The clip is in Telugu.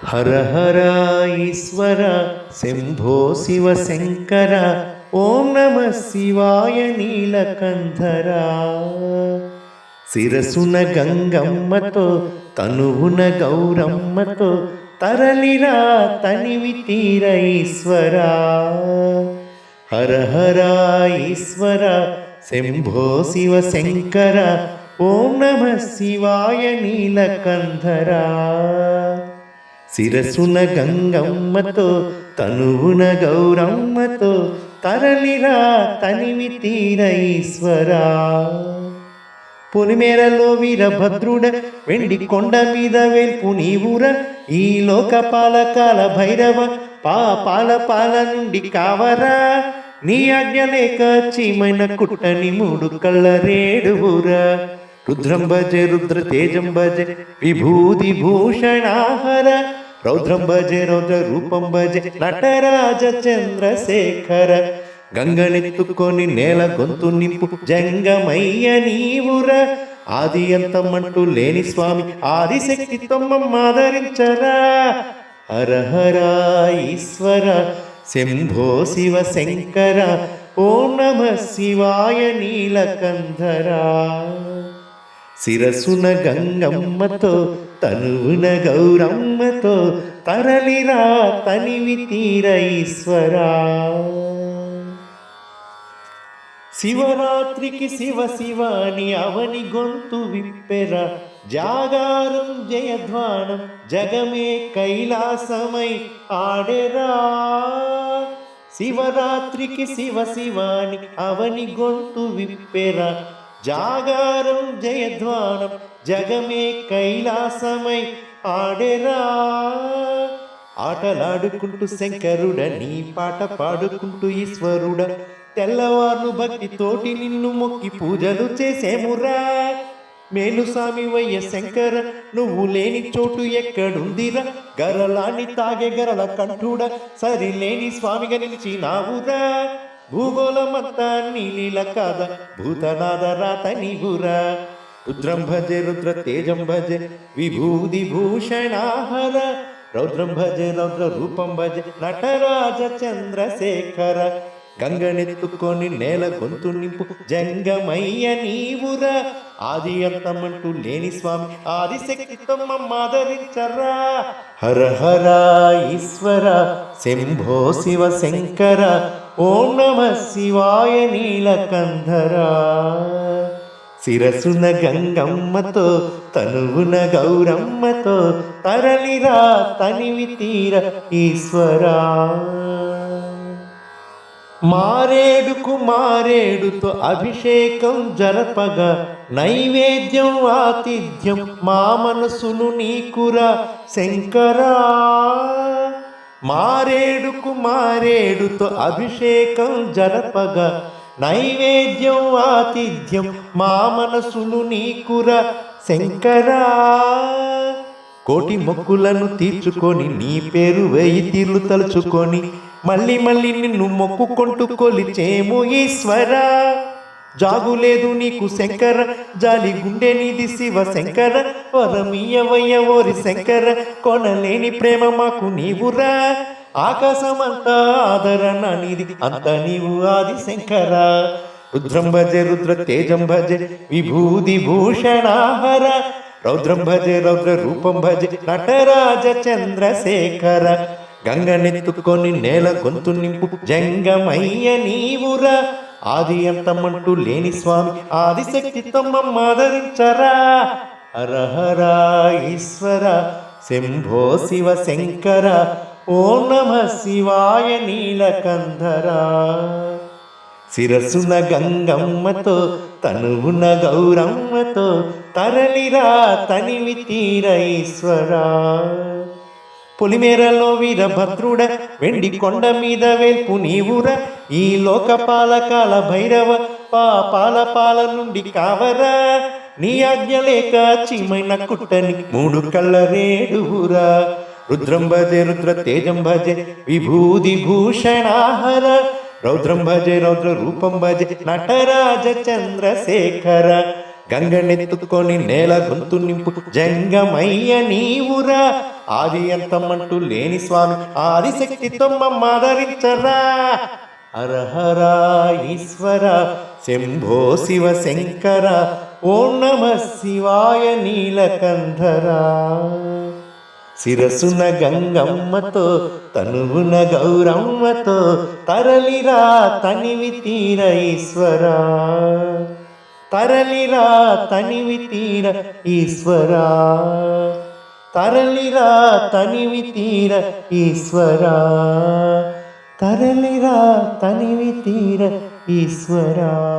హర హర ఈశ్వర శంభో శివ శంకర ఓం నమ శివాయ నీలకంధర. శిరసున గంగమ్మతో తనువున గౌరమ్మతో తరలిరా తనివి తీర ఈశ్వర. హర హర ఈశ్వర శంభో శివ శంకర ఓం నమ శివాయ నీలకంధర. శిరసున గంగమ్మతో తనువున గౌరమ్మతో తరలిరా తనివి తీర ఈశ్వరా. పొలిమేరలో వీరభద్రుడ వెండి కొండ మీద వేల్పు నీవుర. ఈ లోకపాల కాల భైరవ పాపాల పాల నుండి కావరా. నీ ఆజ్ఞ లేక చీమైన కుట్టని మూడు కళ్ళ రేడువురా. రుద్రం భజే రుద్ర తేజం భజే విభూతి భూషణాహర. రౌద్రం భజే రౌద్ర రూపం భజే నటరాజ చంద్రశేఖర. గంగనెత్తుకొని నేల గొంతు నింపు జంగమయ్య నీవుర. ఆది అంతమంటూ లేని స్వామి ఆదిశక్తితో మమ్మాదరించరా. హర హర ఈశ్వర శంభో శివ శంకర ఓం నమ శివాయ నీలకంధర. శిరసున గంగమ్మతో తనువున గౌరమ్మతో తరలిరా తనివి తీర ఈశ్వరా. శివరాత్రికి శివ శివాని అవని గొంతు విప్పెర. జాగారం జయధ్వానం జగమే కైలాసమై ఆడెరా. శివరాత్రికి శివ శివాని అవని గొంతు విప్పెర. జాగారం జయధ్వానం జగమే కైలాసమై ఆడెరా. ఆటలాడుకుంటూ శంకరుడ నీ పాట పాడుకుంటూ ఈశ్వరుడ. తెల్లవార్లు భక్తితోటి నిన్ను మొక్కి పూజలు చేసేమురా. మేలు స్వామి వయ్య శంకర నువ్వు లేని చోటు ఎక్కడుందిరా. గరలాన్ని తాగే గరల కంఠుడ సరిలేని స్వామిగా నిలిచినావురా. భూగోళమంతా నీలీల కాద భూతనాద రాత నీవురా. రుద్రం భజే రుద్ర తేజం భజే విభూతి భూషణాహర. రౌద్రం భజే రౌద్ర రూపం భజే నటరాజ చంద్రశేఖర. గంగనెత్తుకొని నేల గొంతు నింపు జంగమయ్య నీవురా. ఆది అంతమంటూ లేని స్వామి ఆదిశక్తితో మమ్మాదరించరా. హర హర ఈశ్వర శంభో శివ శంకర ఓం నమ శివాయ నీలకంధర. శిరసున గంగమ్మతో తనువున గౌరమ్మతో తరలిరా తనివి తీర ఈశ్వరా. మారేడుకు మారేడుతో అభిషేకం జరపగా నైవేద్యం ఆతిథ్యం మా మనసును నీకురా శంకరా. మారేడుకు మారేడుతో అభిషేకం జరపగా నైవేద్యం ఆతిథ్యం మా మనసును నీకురా శంకరా. కోటి మొక్కులను తీర్చుకొని నీ పేరు వేయి తీర్లు తలుచుకొని మళ్ళీ మళ్ళీ నిన్ను మొక్కుకుంటూ కొలిచేము ఈశ్వరా. జాగులేదు నీకు శంకర జాలి గుండె నీది శివ శంకర. వరమీయవయ్య ఓరి శంకర కొనలేని ప్రేమ మాకు నీవురా. ఆకాశమంతా ఆదరణ నీది అంత నీవు ఆది శంకర. రుద్రం భజే రుద్ర తేజం భజే విభూతి భూషణాహర. రౌద్రం భజే రౌద్ర రూపం భజే నటరాజ చంద్రశేఖర. గంగనెత్తుకొని నేల గొంతు నింపు జంగమయ్య నీవురా. ఆది అంతమంటూ లేని స్వామి ఆదిశక్తితో మమ్మాదరించరా. హర హర ఈశ్వర శంభో శివ శంకర ఓం నమ శివాయ నీలకంధర. శిరసున గంగమ్మతో తనువున గౌరమ్మతో తరలిరా తనివి తీర ఈశ్వరా. పొలిమేరలో వీరభద్రుడ వెండి కొండ మీద వేల్పు నీవుర. ఈ లోకపాల కాల భైరవ పాపాల పాల నుండి కావరా. నీ ఆజ్ఞ లేక చీమైన కుట్టని మూడు కళ్ళ రేడువురా. రుద్రం భజే రుద్ర తేజం భజే విభూతి భూషణాహర. రౌద్రం భజే రౌద్ర రూపం భజే నటరాజ చంద్రశేఖర. గంగనెత్తుకొని నేల గొంతు నింపు జంగమయ్య నీవురా. ఆది అంతమంటూ లేని స్వామి ఆదిశక్తితో మమ్మాదరించరా. హర హర ఈశ్వర శంభో శివ శంకర ఓం నమ శివాయ నీలకంధరా. శిరసున గంగమ్మతో తనువున గౌరమ్మతో తరలిరా తనివి తీర ఈశ్వరా. తరలిరా తనివి తీర ఈశ్వరా. తరలిరా తనివి తీర ఈశ్వరా. తరలిరా తనివి తీర ఈశ్వరా.